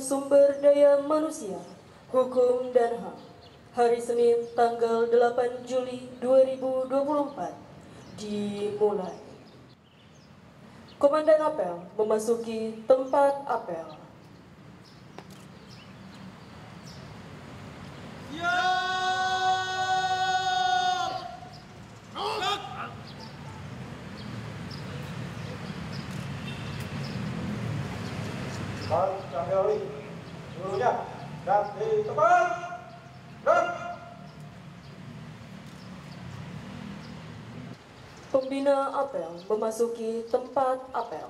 Sumber Daya Manusia, Hukum dan HAM, hari Senin tanggal 8 Juli 2024 dimulai. Komandan apel memasuki tempat apel. Sambil seluruhnya dan di tempat dan Pembina apel memasuki tempat apel.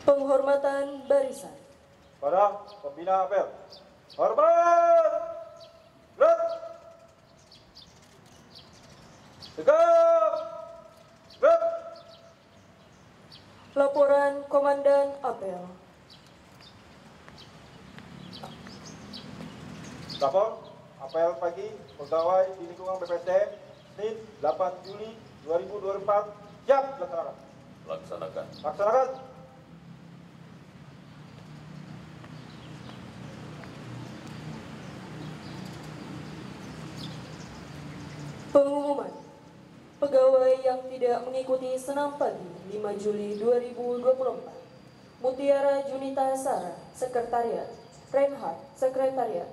Penghormatan barisan. pada pembina apel. Hormat. Gerak. Tegak. Gerak. Laporan Komandan apel. Lapor apel pagi pegawai di lingkungan BPSDM Senin 8 Juli 2024 siap dilaksanakan. Laksanakan. Pengumuman pegawai yang tidak mengikuti senam pagi 5 Juli 2024. Mutiara Junita Sara, Sekretariat. Reinhard, Sekretariat.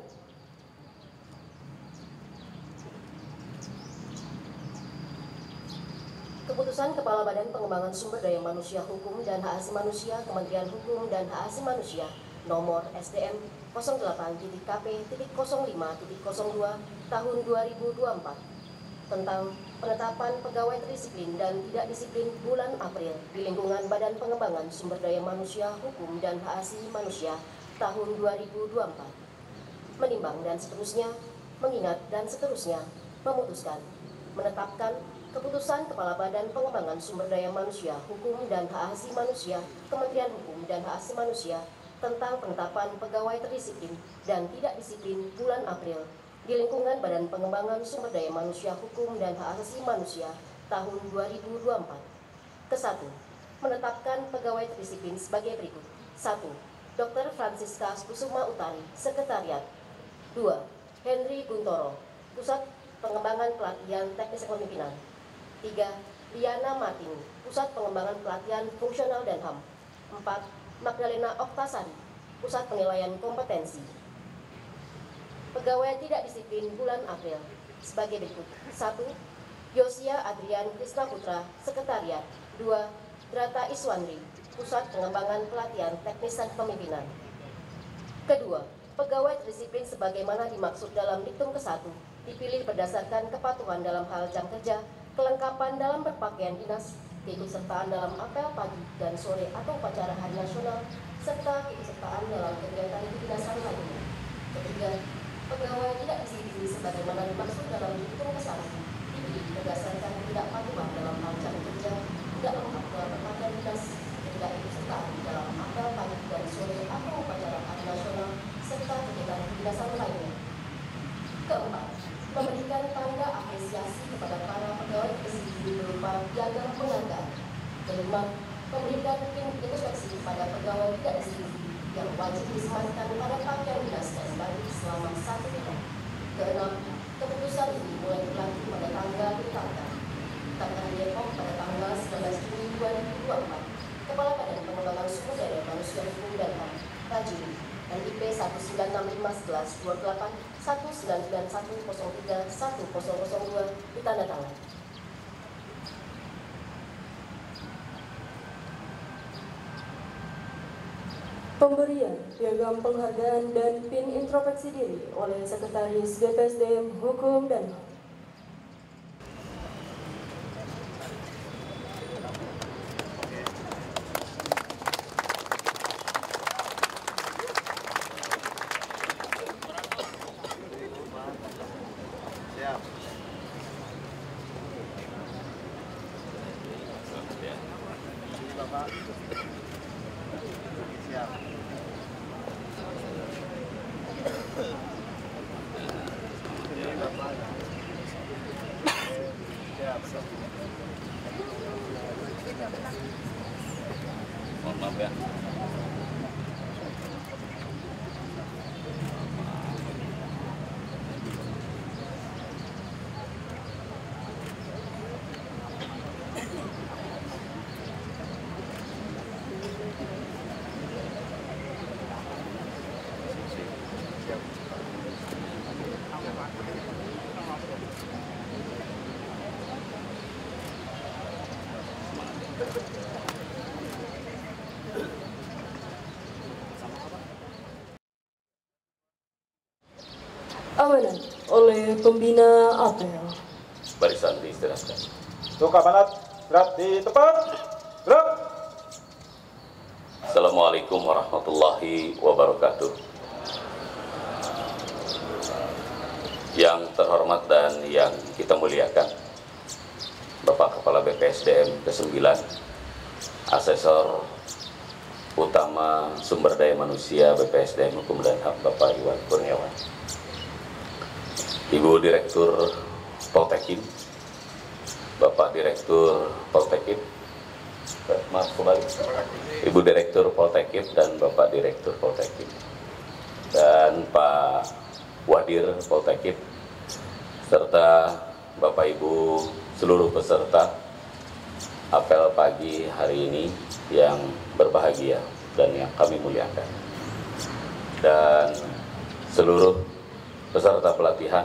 Keputusan Kepala Badan Pengembangan Sumber Daya Manusia Hukum dan Hak Asasi Manusia Kementerian Hukum dan Hak Asasi Manusia nomor SDM 08.KP.05.02 tahun 2024 tentang penetapan pegawai terdisiplin dan tidak disiplin bulan April di lingkungan Badan Pengembangan Sumber Daya Manusia Hukum dan Hak Asasi Manusia tahun 2024, menimbang dan seterusnya, mengingat dan seterusnya, memutuskan, menetapkan keputusan Kepala Badan Pengembangan Sumber Daya Manusia Hukum dan Hak Asasi Manusia Kementerian Hukum dan Hak Asasi Manusia tentang penetapan pegawai terdisiplin dan tidak disiplin bulan April di lingkungan Badan Pengembangan Sumber Daya Manusia Hukum dan Hak Asasi Manusia tahun 2024. Ke-1. Menetapkan pegawai terdisiplin sebagai berikut. 1. Dr. Francisca Kusuma Utari, Sekretariat. 2. Henry Guntoro, Pusat Pengembangan Pelatihan Teknis Kepemimpinan. 3. Diana Martini, Pusat Pengembangan Pelatihan Fungsional dan HAM. 4. Magdalena Oktasari, Pusat Penilaian Kompetensi. Pegawai tidak disiplin bulan April sebagai berikut. 1. Yosia Adrian Krisna Putra, Sekretariat. 2. Drata Iswandri, Pusat Pengembangan Pelatihan Teknis dan Kepemimpinan. Kedua, pegawai terdisiplin sebagaimana dimaksud dalam diktum ke-1 dipilih berdasarkan kepatuhan dalam hal jam kerja, kelengkapan dalam berpakaian dinas, keikutsertaan dalam apel pagi dan sore atau upacara hari nasional, serta keikutsertaan dalam kegiatan kedinasan lainnya. Ketiga, pegawai tidak disiplin sebagaimana dimaksud dalam diktum ke-1 dipilih berdasarkan ketidakpatuhan dalam hal jam kerja, tidak lengkap dalam berpakaian dinas, ketidakikutsertaan dalam apel pagi dan sore atau upacara hari nasional, serta kegiatan kedinasan lainnya. Keempat, memberikan tanda apresiasi kepada para pegawai terdisiplin berupa piagam penghargaan. Kelima, memberikan introspeksi kepada pegawai tidak disiplin yang wajib disematkan pada pakaian dinas dan bagi selama 1 tahun. Keenam, keputusan ini mulai berlaku pada tanggal ditetapkan. Tanggal Depok pada tanggal 19 Juni 2024. Kepala Badan Pengembangan Sumber Daya Manusia Hukum dan HAM, Rajin, NIP 19651128 1991031002 ditandatangani. Pemberian piagam penghargaan dan PIN introspeksi diri oleh Sekretaris BPSDM Hukum dan HAM. Bapak. Siap. Ini Bapak. Mohon maaf ya. Amanat oleh pembina apel. Barisan diistirahatkan. Untuk amanat, gerak di tempat. Gerak. Assalamualaikum warahmatullahi wabarakatuh. Yang terhormat dan yang kita muliakan, Bapak Kepala BPSDM ke-9, Asesor Utama Sumber Daya Manusia BPSDM Hukum dan HAM Bapak Iwan Kurniawan, Ibu Direktur Poltekim, Bapak Direktur Poltekim, maaf kembali, Ibu Direktur Poltekim dan Bapak Direktur Poltekim, dan Pak Wadir Poltekim, serta Bapak Ibu seluruh peserta apel pagi hari ini yang berbahagia dan yang kami muliakan, dan seluruh peserta pelatihan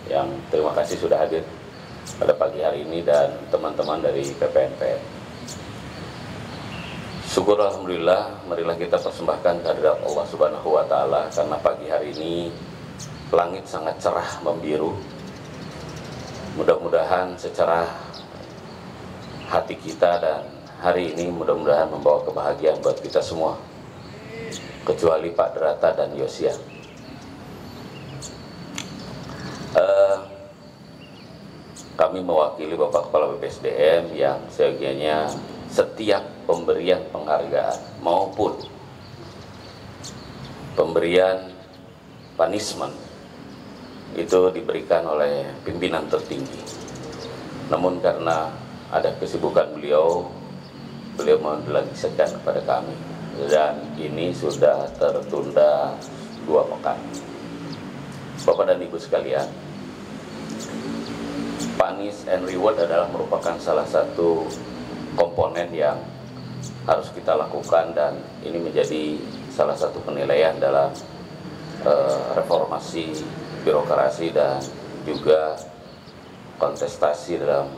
yang terima kasih sudah hadir pada pagi hari ini, dan teman-teman dari PPNPN. Syukur alhamdulillah, marilah kita persembahkan kehadirat Allah Subhanahu wa taala karena pagi hari ini langit sangat cerah membiru. Mudah-mudahan secara hati kita dan hari ini mudah-mudahan membawa kebahagiaan buat kita semua, kecuali Pak Derata dan Yosia. Kami mewakili Bapak Kepala BPSDM yang seyogianya setiap pemberian penghargaan maupun pemberian punishment itu diberikan oleh pimpinan tertinggi. Namun karena ada kesibukan beliau mendelegasikan kepada kami, dan ini sudah tertunda 2 pekan. Bapak dan Ibu sekalian, punish and reward adalah merupakan salah satu komponen yang harus kita lakukan, dan ini menjadi salah satu penilaian dalam reformasi birokrasi dan juga kontestasi dalam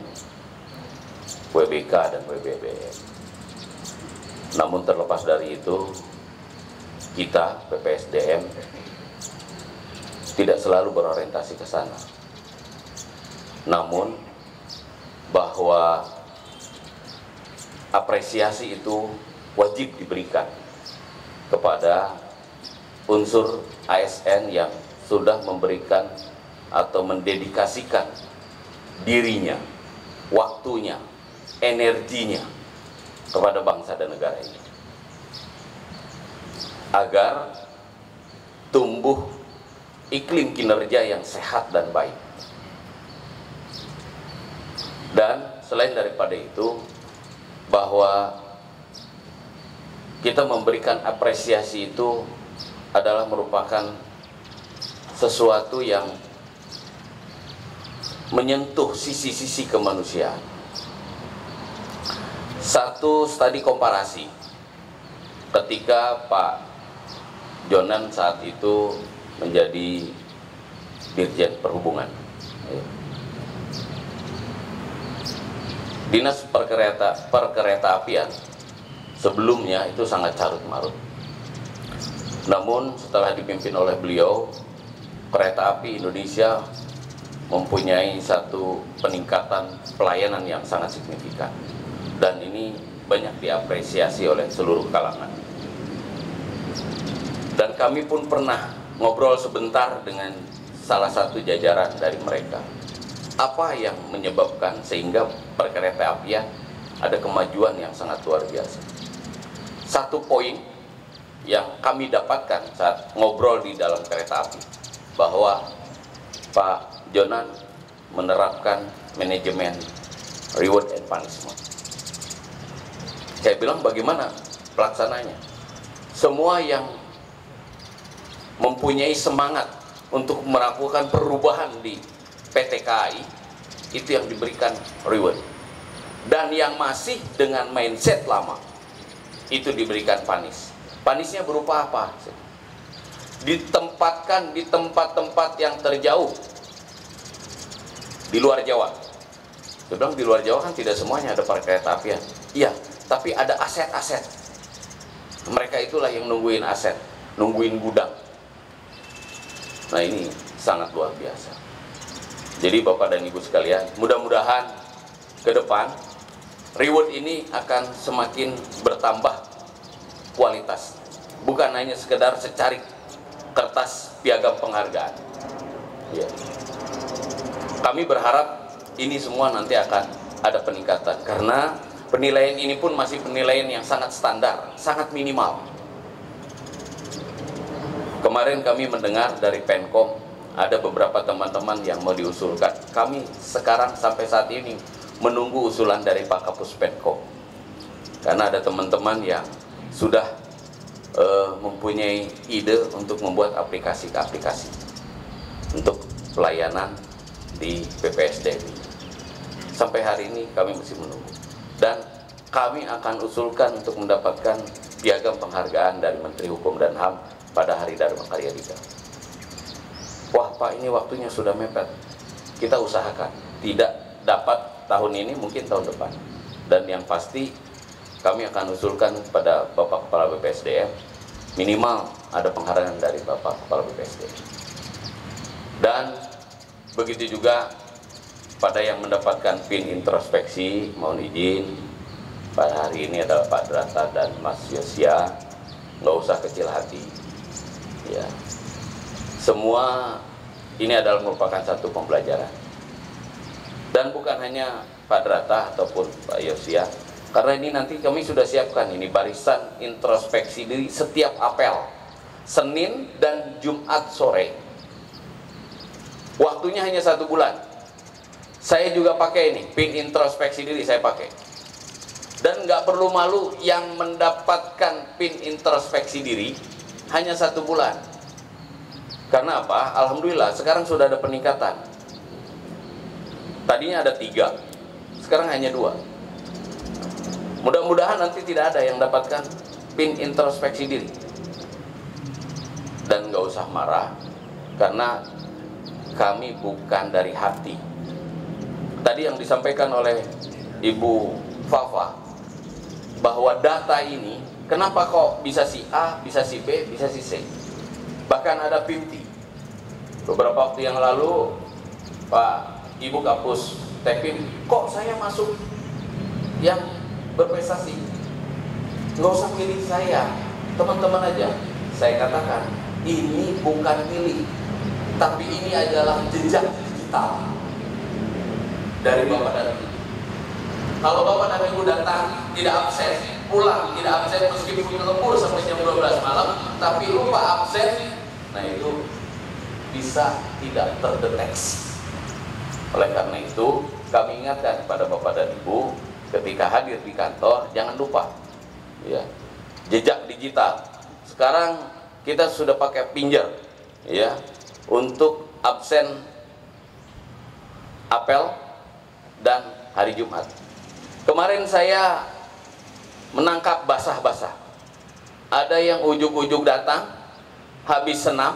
WBK dan WBBM. Namun terlepas dari itu, kita PPSDM tidak selalu berorientasi ke sana. Namun bahwa apresiasi itu wajib diberikan kepada unsur ASN yang sudah memberikan atau mendedikasikan dirinya, waktunya, energinya kepada bangsa dan negara ini, agar tumbuh iklim kinerja yang sehat dan baik. Dan selain daripada itu, bahwa kita memberikan apresiasi itu adalah merupakan sesuatu yang menyentuh sisi-sisi kemanusiaan. Satu studi komparasi ketika Pak Jonan saat itu menjadi Dirjen Perhubungan, Dinas Perkereta Apian sebelumnya itu sangat carut marut. Namun setelah dipimpin oleh beliau, kereta api Indonesia mempunyai satu peningkatan pelayanan yang sangat signifikan, dan ini banyak diapresiasi oleh seluruh kalangan. Dan kami pun pernah ngobrol sebentar dengan salah satu jajaran dari mereka. Apa yang menyebabkan sehingga perkereta apian ada kemajuan yang sangat luar biasa? Satu poin yang kami dapatkan saat ngobrol di dalam kereta api, bahwa Pak Jonan menerapkan manajemen reward and punishment. Saya bilang bagaimana pelaksananya? Semua yang mempunyai semangat untuk melakukan perubahan di PT KAI itu yang diberikan reward. Dan yang masih dengan mindset lama itu diberikan panis. Panisnya berupa apa? Ditempatkan di tempat-tempat yang terjauh di luar Jawa. Saya bilang di luar Jawa kan tidak semuanya ada perkereta apian. Iya, tapi ada aset-aset. Mereka itulah yang nungguin aset, nungguin gudang. Nah, ini sangat luar biasa. Jadi Bapak dan Ibu sekalian, mudah-mudahan ke depan reward ini akan semakin bertambah kualitas. Bukan hanya sekedar secarik kertas piagam penghargaan. Ya. Kami berharap ini semua nanti akan ada peningkatan. Karena penilaian ini pun masih penilaian yang sangat standar, sangat minimal. Kemarin kami mendengar dari Penkom, ada beberapa teman-teman yang mau diusulkan. Kami sekarang sampai saat ini menunggu usulan dari Pak Kapus Penkom. Karena ada teman-teman yang sudah mempunyai ide untuk membuat aplikasi ke aplikasi untuk pelayanan di PPSDM. Sampai hari ini kami masih menunggu. Dan kami akan usulkan untuk mendapatkan piagam penghargaan dari Menteri Hukum dan HAM pada Hari Dharma Karya Dika. Wah Pak, ini waktunya sudah mepet. Kita usahakan. Tidak dapat tahun ini, mungkin tahun depan. Dan yang pasti kami akan usulkan kepada Bapak Kepala BPSDM minimal ada penghargaan dari Bapak Kepala BPSDM. Dan begitu juga pada yang mendapatkan PIN introspeksi, mohon izin pada hari ini adalah Pak Drata dan Mas Yosia. Nggak usah kecil hati, ya. Semua ini adalah merupakan satu pembelajaran. Dan bukan hanya Pak Drata ataupun Pak Yosia, karena ini nanti kami sudah siapkan ini barisan introspeksi diri setiap apel Senin dan Jumat sore. Waktunya hanya 1 bulan. Saya juga pakai ini PIN introspeksi diri, saya pakai. Dan nggak perlu malu yang mendapatkan PIN introspeksi diri hanya 1 bulan. Karena apa? Alhamdulillah sekarang sudah ada peningkatan. Tadinya ada 3, sekarang hanya 2. Mudah-mudahan nanti tidak ada yang dapatkan PIN introspeksi diri. Dan nggak usah marah, karena kami bukan dari hati. Tadi yang disampaikan oleh Ibu Fafa, bahwa data ini, kenapa kok bisa si A, bisa si B, bisa si C. Bahkan ada 50. Beberapa waktu yang lalu, Pak Ibu Kapus Teknik, kok saya masuk yang berprestasi? Nggak usah pilih saya, teman-teman aja. Saya katakan, ini bukan pilih, tapi ini adalah jejak digital dari Bapak dan Ibu. Kalau Bapak dan Ibu datang tidak absen, pulang tidak absen meskipun lembur sampai jam 12 malam, tapi lupa absen, nah itu bisa tidak terdeteksi. Oleh karena itu, kami ingatkan kepada Bapak dan Ibu, ketika hadir di kantor, jangan lupa, ya, jejak digital. Sekarang kita sudah pakai pinjer, ya, untuk absen apel dan hari Jumat. Kemarin saya menangkap basah-basah. Ada yang ujuk-ujuk datang, habis senam,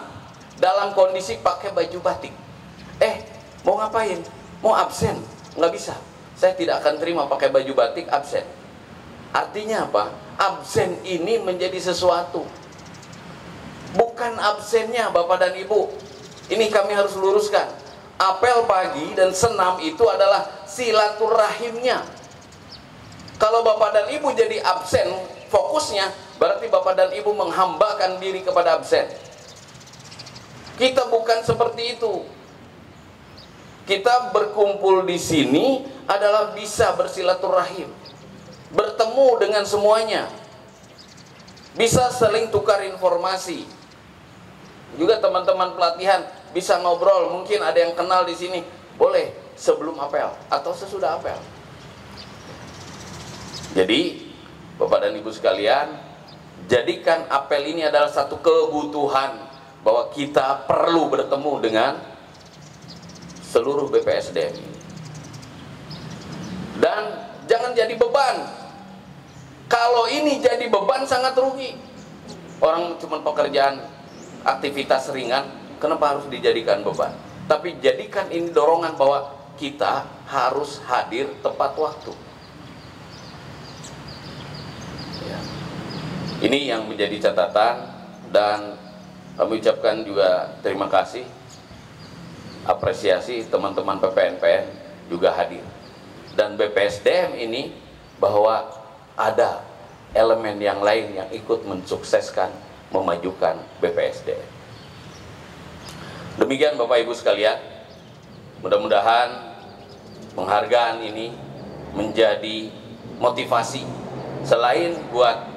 dalam kondisi pakai baju batik. Mau ngapain? Mau absen? Nggak bisa. Saya tidak akan terima pakai baju batik absen. Artinya apa? Absen ini menjadi sesuatu. Bukan absennya Bapak dan Ibu. Ini kami harus luruskan. Apel pagi dan senam itu adalah silaturahimnya. Kalau Bapak dan Ibu jadi absen fokusnya, berarti Bapak dan Ibu menghambakan diri kepada absen. Kita bukan seperti itu. Kita berkumpul di sini adalah bisa bersilaturahim, bertemu dengan semuanya, bisa saling tukar informasi. Juga teman-teman pelatihan bisa ngobrol, mungkin ada yang kenal di sini, boleh sebelum apel atau sesudah apel. Jadi Bapak dan Ibu sekalian, jadikan apel ini adalah satu kebutuhan bahwa kita perlu bertemu dengan seluruh BPSDM. Dan jangan jadi beban. Kalau ini jadi beban sangat rugi. Orang cuma pekerjaan, aktivitas ringan, kenapa harus dijadikan beban? Tapi jadikan ini dorongan bahwa kita harus hadir tepat waktu. Ya. Ini yang menjadi catatan, dan kami ucapkan juga terima kasih, apresiasi teman-teman PPNPN juga hadir. Dan BPSDM ini bahwa ada elemen yang lain yang ikut mensukseskan, memajukan BPSDM. Demikian Bapak Ibu sekalian, mudah-mudahan penghargaan ini menjadi motivasi selain buat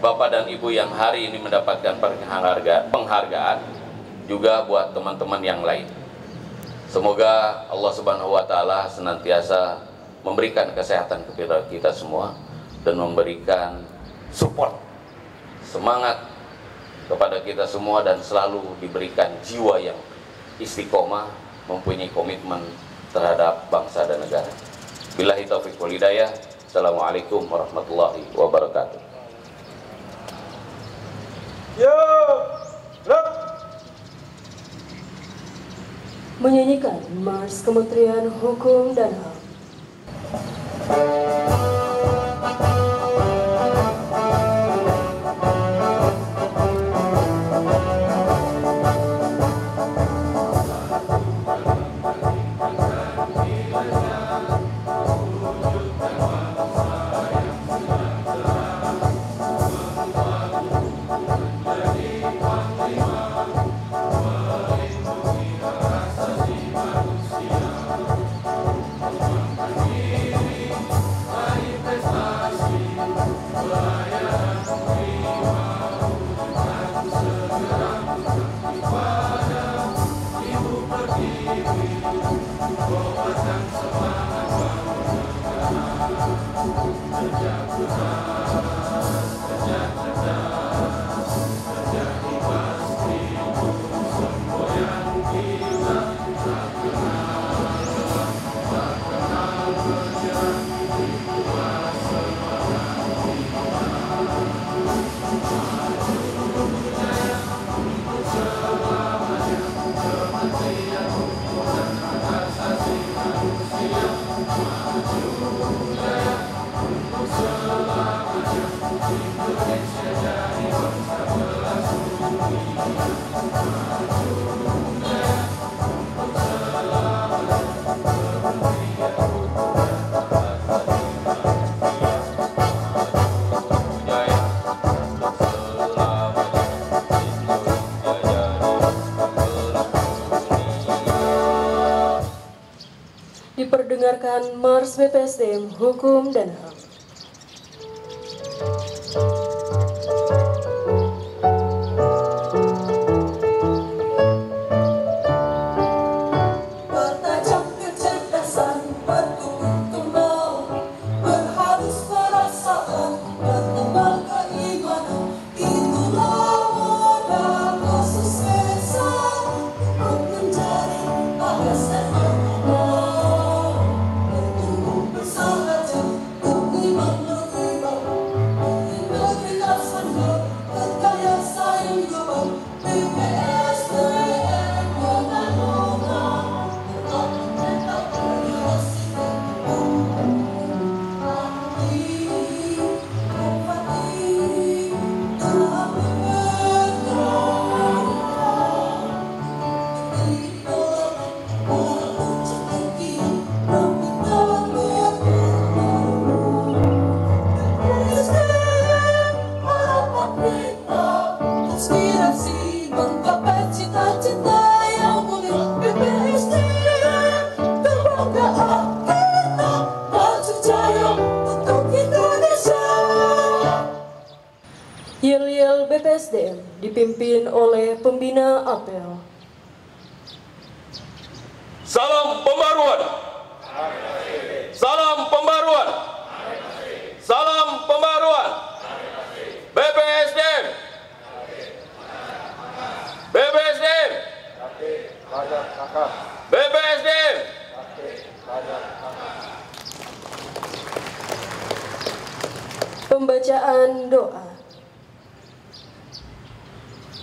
Bapak dan Ibu yang hari ini mendapatkan penghargaan, juga buat teman-teman yang lain. Semoga Allah Subhanahu wa Ta'ala senantiasa memberikan kesehatan kepada kita semua dan memberikan support, semangat kepada kita semua, dan selalu diberikan jiwa yang istiqomah, mempunyai komitmen terhadap bangsa dan negara. Billahi taufiq wal hidayah. Assalamualaikum warahmatullahi wabarakatuh. Yo, gerak. Menyanyikan Mars Kementerian Hukum dan HAM. Diperdengarkan Mars BPSDM Hukum dan HAM. Bertajam kecerdasan, bertumbuh kembang, berhalus perasaan, bertambah keimanan. Itulah modal kesuksesan untuk mencari ASN menang. Bertumbuh bersahaja, beriman beriman, berintegritas benar, berkarya saing global. BPSDM menang-menang, tetap mencetak generasi inspirasi menggapai cita-cita yang mulia. BPSDM kebanggaan kita, maju jaya untuk Indonesia. Yel-yel BPSDM dipimpin oleh pembina apel. Salam pembaruan. Salam pembaruan. Salam pembaruan. Laksanakan. BPSDM. Pembacaan doa.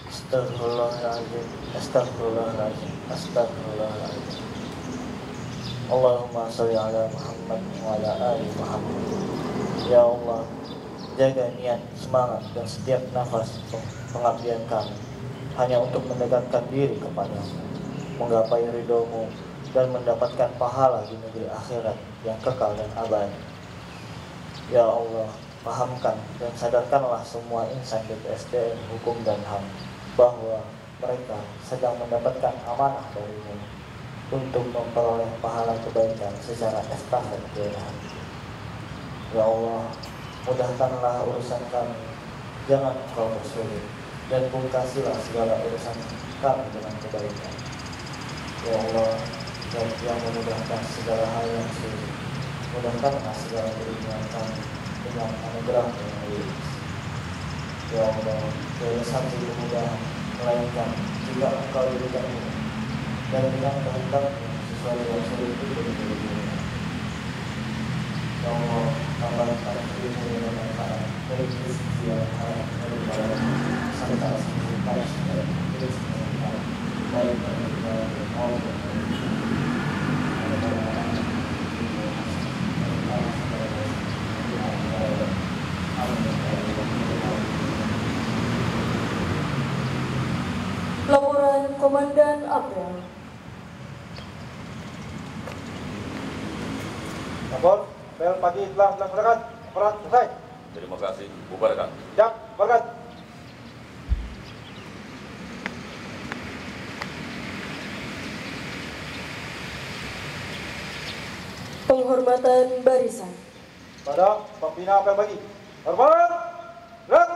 Astagfirullahaladzim, astagfirullahaladzim, astagfirullahaladzim. Allahumma sholli ala Muhammad wa ala ali Muhammad. Ya Allah, jaga niat, semangat, dan setiap nafas pengabdian kami hanya untuk mendekatkan diri kepadamu, menggapai ridhomu, dan mendapatkan pahala di negeri akhirat yang kekal dan abadi. Ya Allah, pahamkan dan sadarkanlah semua insan BPSDM Hukum dan HAM bahwa mereka sedang mendapatkan amanah darimu untuk memperoleh pahala kebaikan secara estafet keilmuan. Ya Allah, mudahkanlah urusan kami, jangan Engkau persulit, dan pungkasilah segala urusan kami dengan kebaikan. Ya Allah, yang memudahkan segala hal yang sulit, mudahkanlah segala keinginan kami dengan anugerah yang luas. Ya Allah, tiada satu kemudahan melainkan jika Engkau berikan ini, dan dengan kehendak-Mu sesuai dengan sulit itu diberikan. Ya Allah, tambahkan ilmu yang bermanfaat dari sisi yang hal dari para serta sisi para segala jenis yang baik dari para maupun Laporan Komandan Apel. Lapor, apel pagi telah dilaksanakan. Laporan selesai. Terima kasih. Bubarkan. Siap, bubarkan. Penghormatan barisan. Pada pembina apel pagi. Hormat. Gerak.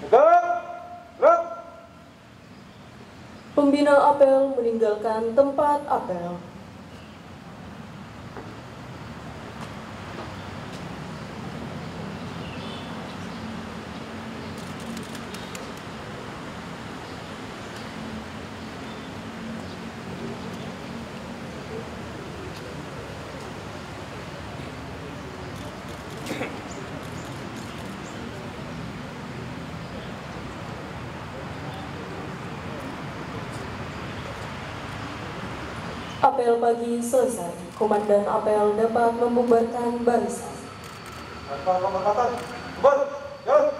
Tegak. Gerak. Pembina apel meninggalkan tempat apel. Apel pagi selesai. Komandan apel dapat membubarkan barisan. Tanpa penghormatan. Bubar. Jalan.